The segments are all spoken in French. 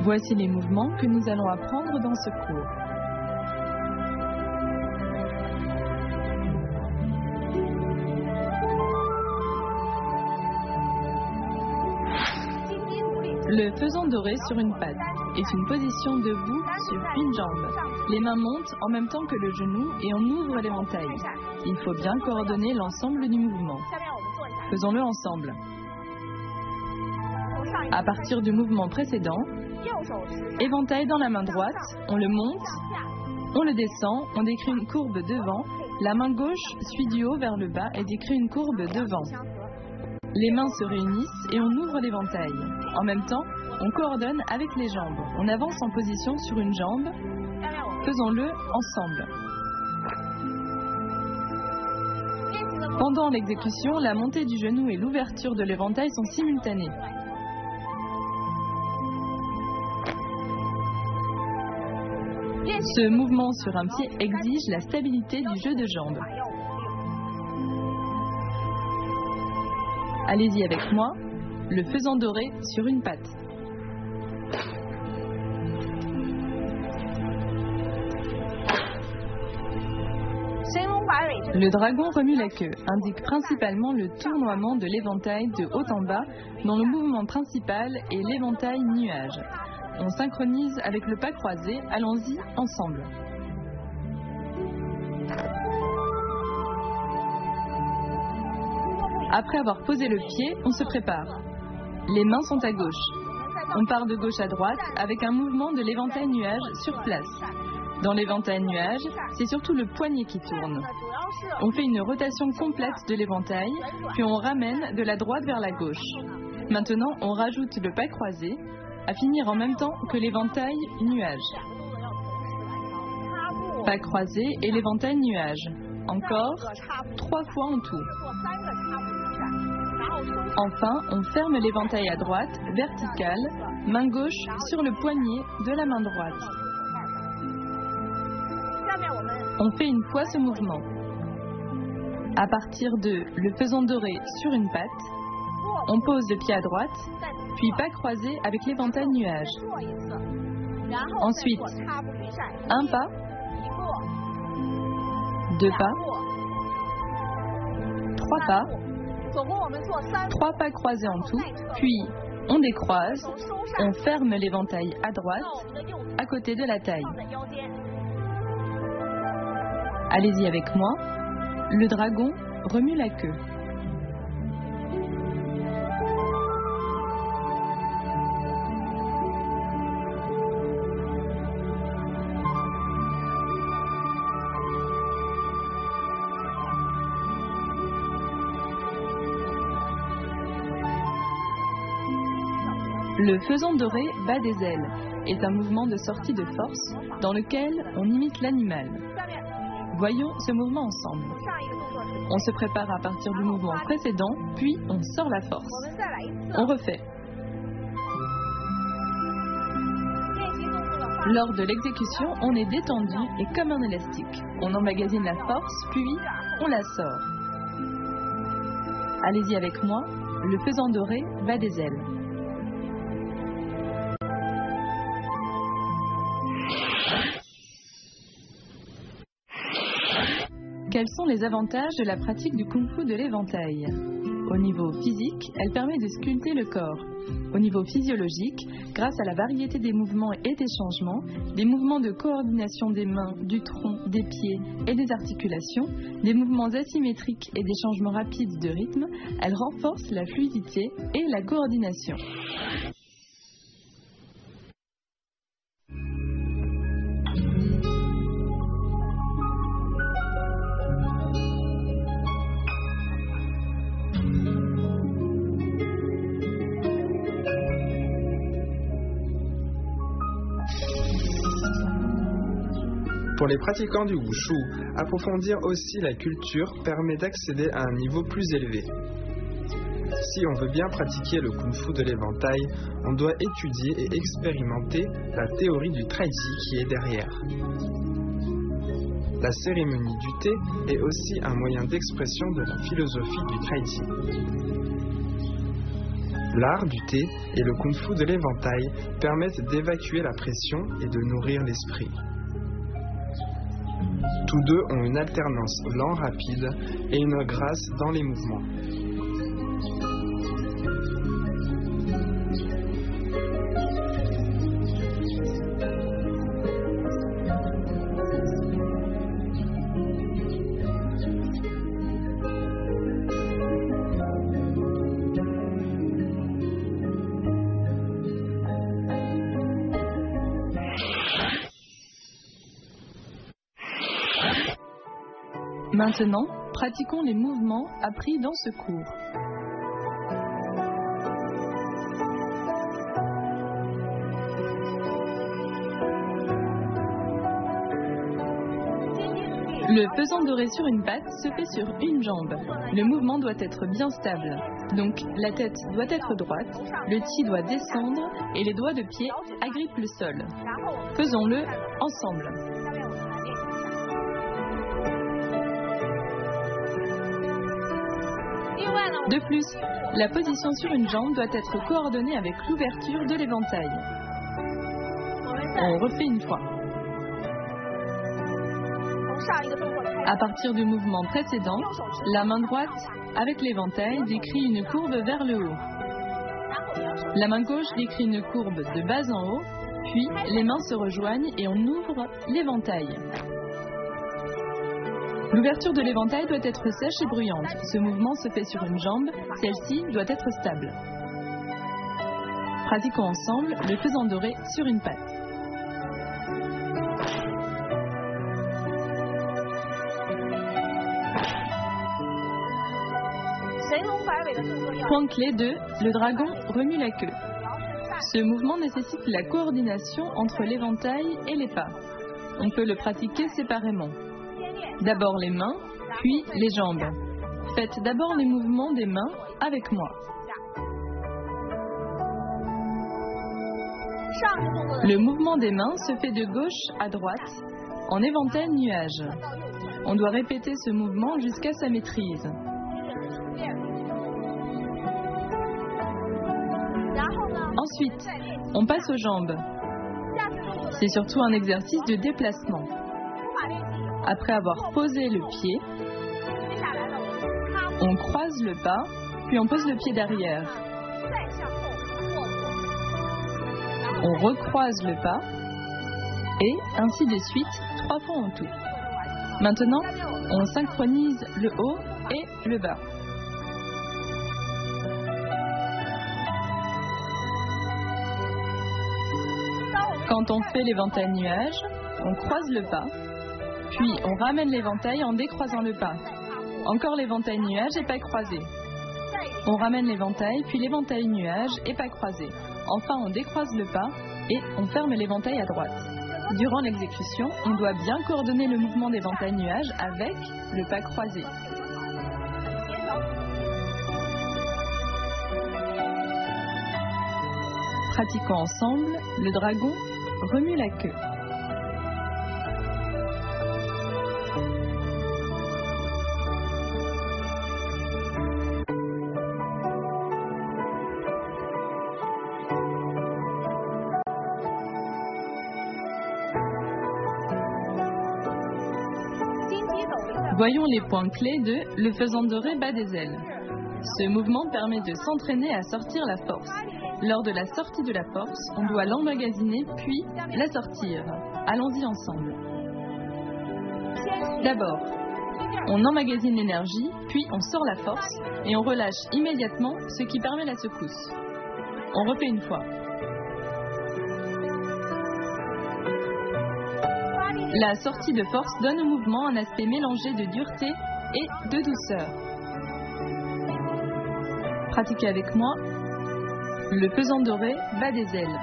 Voici les mouvements que nous allons apprendre dans ce cours. Le faisan doré sur une patte est une position debout sur une jambe. Les mains montent en même temps que le genou et on ouvre l'éventail. Il faut bien coordonner l'ensemble du mouvement. Faisons-le ensemble. À partir du mouvement précédent, éventail dans la main droite, on le monte, on le descend, on décrit une courbe devant, la main gauche suit du haut vers le bas et décrit une courbe devant. Les mains se réunissent et on ouvre l'éventail. En même temps, on coordonne avec les jambes. On avance en position sur une jambe. Faisons-le ensemble. Pendant l'exécution, la montée du genou et l'ouverture de l'éventail sont simultanées. Ce mouvement sur un pied exige la stabilité du jeu de jambes. Allez-y avec moi, le faisan doré sur une patte. Le dragon remue la queue, indique principalement le tournoiement de l'éventail de haut en bas, dont le mouvement principal est l'éventail nuage. On synchronise avec le pas croisé, allons-y ensemble. Après avoir posé le pied, on se prépare. Les mains sont à gauche. On part de gauche à droite avec un mouvement de l'éventail nuage sur place. Dans l'éventail nuage, c'est surtout le poignet qui tourne. On fait une rotation complète de l'éventail, puis on ramène de la droite vers la gauche. Maintenant, on rajoute le pas croisé, à finir en même temps que l'éventail nuage. Pas croisé et l'éventail nuage. Encore 3 fois en tout. Enfin, on ferme l'éventail à droite, vertical, main gauche sur le poignet de la main droite. On fait une fois ce mouvement. À partir de le faisan doré sur une patte, on pose le pied à droite, puis pas croisé avec l'éventail nuage. Ensuite, un pas, 2 pas, 3 pas, 3 pas croisés en tout, puis on décroise, on ferme l'éventail à droite, à côté de la taille. Allez-y avec moi, le dragon remue la queue. Le faisan doré bat des ailes est un mouvement de sortie de force dans lequel on imite l'animal. Voyons ce mouvement ensemble. On se prépare à partir du mouvement précédent, puis on sort la force. On refait. Lors de l'exécution, on est détendu et comme un élastique. On emmagasine la force, puis on la sort. Allez-y avec moi, le faisan doré bat des ailes. Quels sont les avantages de la pratique du kung-fu de l'éventail? Au niveau physique, elle permet de sculpter le corps. Au niveau physiologique, grâce à la variété des mouvements et des changements, des mouvements de coordination des mains, du tronc, des pieds et des articulations, des mouvements asymétriques et des changements rapides de rythme, elle renforce la fluidité et la coordination. Pour les pratiquants du wushu, approfondir aussi la culture permet d'accéder à un niveau plus élevé. Si on veut bien pratiquer le kung-fu de l'éventail, on doit étudier et expérimenter la théorie du taiji qui est derrière. La cérémonie du thé est aussi un moyen d'expression de la philosophie du taiji. L'art du thé et le kung-fu de l'éventail permettent d'évacuer la pression et de nourrir l'esprit. Tous deux ont une alternance lent-rapide et une grâce dans les mouvements. Maintenant, pratiquons les mouvements appris dans ce cours. Le pesant doré sur une patte se fait sur une jambe. Le mouvement doit être bien stable. Donc, la tête doit être droite, le ti doit descendre et les doigts de pied agrippent le sol. Faisons-le ensemble. De plus, la position sur une jambe doit être coordonnée avec l'ouverture de l'éventail. On refait une fois. À partir du mouvement précédent, la main droite, avec l'éventail, décrit une courbe vers le haut. La main gauche décrit une courbe de bas en haut, puis les mains se rejoignent et on ouvre l'éventail. L'ouverture de l'éventail doit être sèche et bruyante. Ce mouvement se fait sur une jambe, celle-ci doit être stable. Pratiquons ensemble le pesant doré sur une patte. Point clé 2, le dragon remue la queue. Ce mouvement nécessite la coordination entre l'éventail et les pas. On peut le pratiquer séparément. D'abord les mains, puis les jambes. Faites d'abord les mouvements des mains avec moi. Le mouvement des mains se fait de gauche à droite en éventail nuage. On doit répéter ce mouvement jusqu'à sa maîtrise. Ensuite, on passe aux jambes. C'est surtout un exercice de déplacement. Après avoir posé le pied, on croise le pas, puis on pose le pied derrière. On recroise le pas, et ainsi de suite, 3 fois en tout. Maintenant, on synchronise le haut et le bas. Quand on fait l'éventail nuage, on croise le pas, puis on ramène l'éventail en décroisant le pas. Encore l'éventail nuage et pas croisé. On ramène l'éventail, puis l'éventail nuage et pas croisé. Enfin, on décroise le pas et on ferme l'éventail à droite. Durant l'exécution, on doit bien coordonner le mouvement d'éventail nuage avec le pas croisé. Pratiquons ensemble, le dragon remue la queue. Voyons les points clés de le faisant doré bas des ailes. Ce mouvement permet de s'entraîner à sortir la force. Lors de la sortie de la force, on doit l'emmagasiner puis la sortir. Allons-y ensemble. D'abord, on emmagasine l'énergie, puis on sort la force et on relâche immédiatement, ce qui permet la secousse. On refait une fois. La sortie de force donne au mouvement un aspect mélangé de dureté et de douceur. Pratiquez avec moi le pesant doré bas des ailes.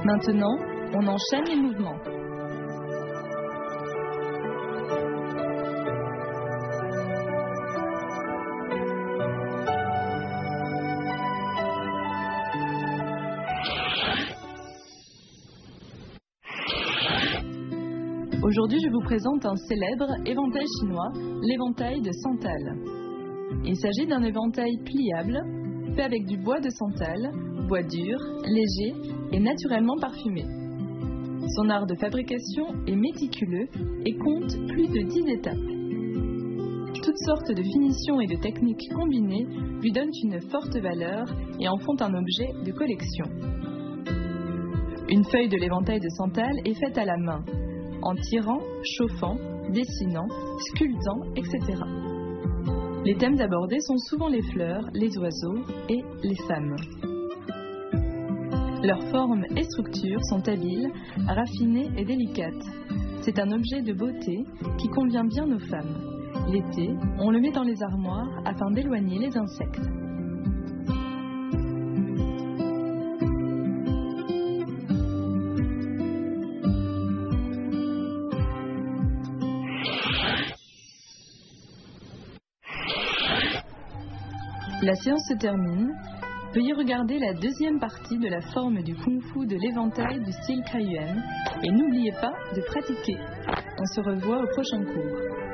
Maintenant, on enchaîne les mouvements. Aujourd'hui, je vous présente un célèbre éventail chinois, l'éventail de santal. Il s'agit d'un éventail pliable, fait avec du bois de santal, bois dur, léger et naturellement parfumé. Son art de fabrication est méticuleux et compte plus de 10 étapes. Toutes sortes de finitions et de techniques combinées lui donnent une forte valeur et en font un objet de collection. Une feuille de l'éventail de santal est faite à la main, en tirant, chauffant, dessinant, sculptant, etc. Les thèmes abordés sont souvent les fleurs, les oiseaux et les femmes. Leurs formes et structures sont habiles, raffinées et délicates. C'est un objet de beauté qui convient bien aux femmes. L'été, on le met dans les armoires afin d'éloigner les insectes. La séance se termine. Veuillez regarder la deuxième partie de la forme du kung-fu de l'éventail du style Kaiyuan et n'oubliez pas de pratiquer. On se revoit au prochain cours.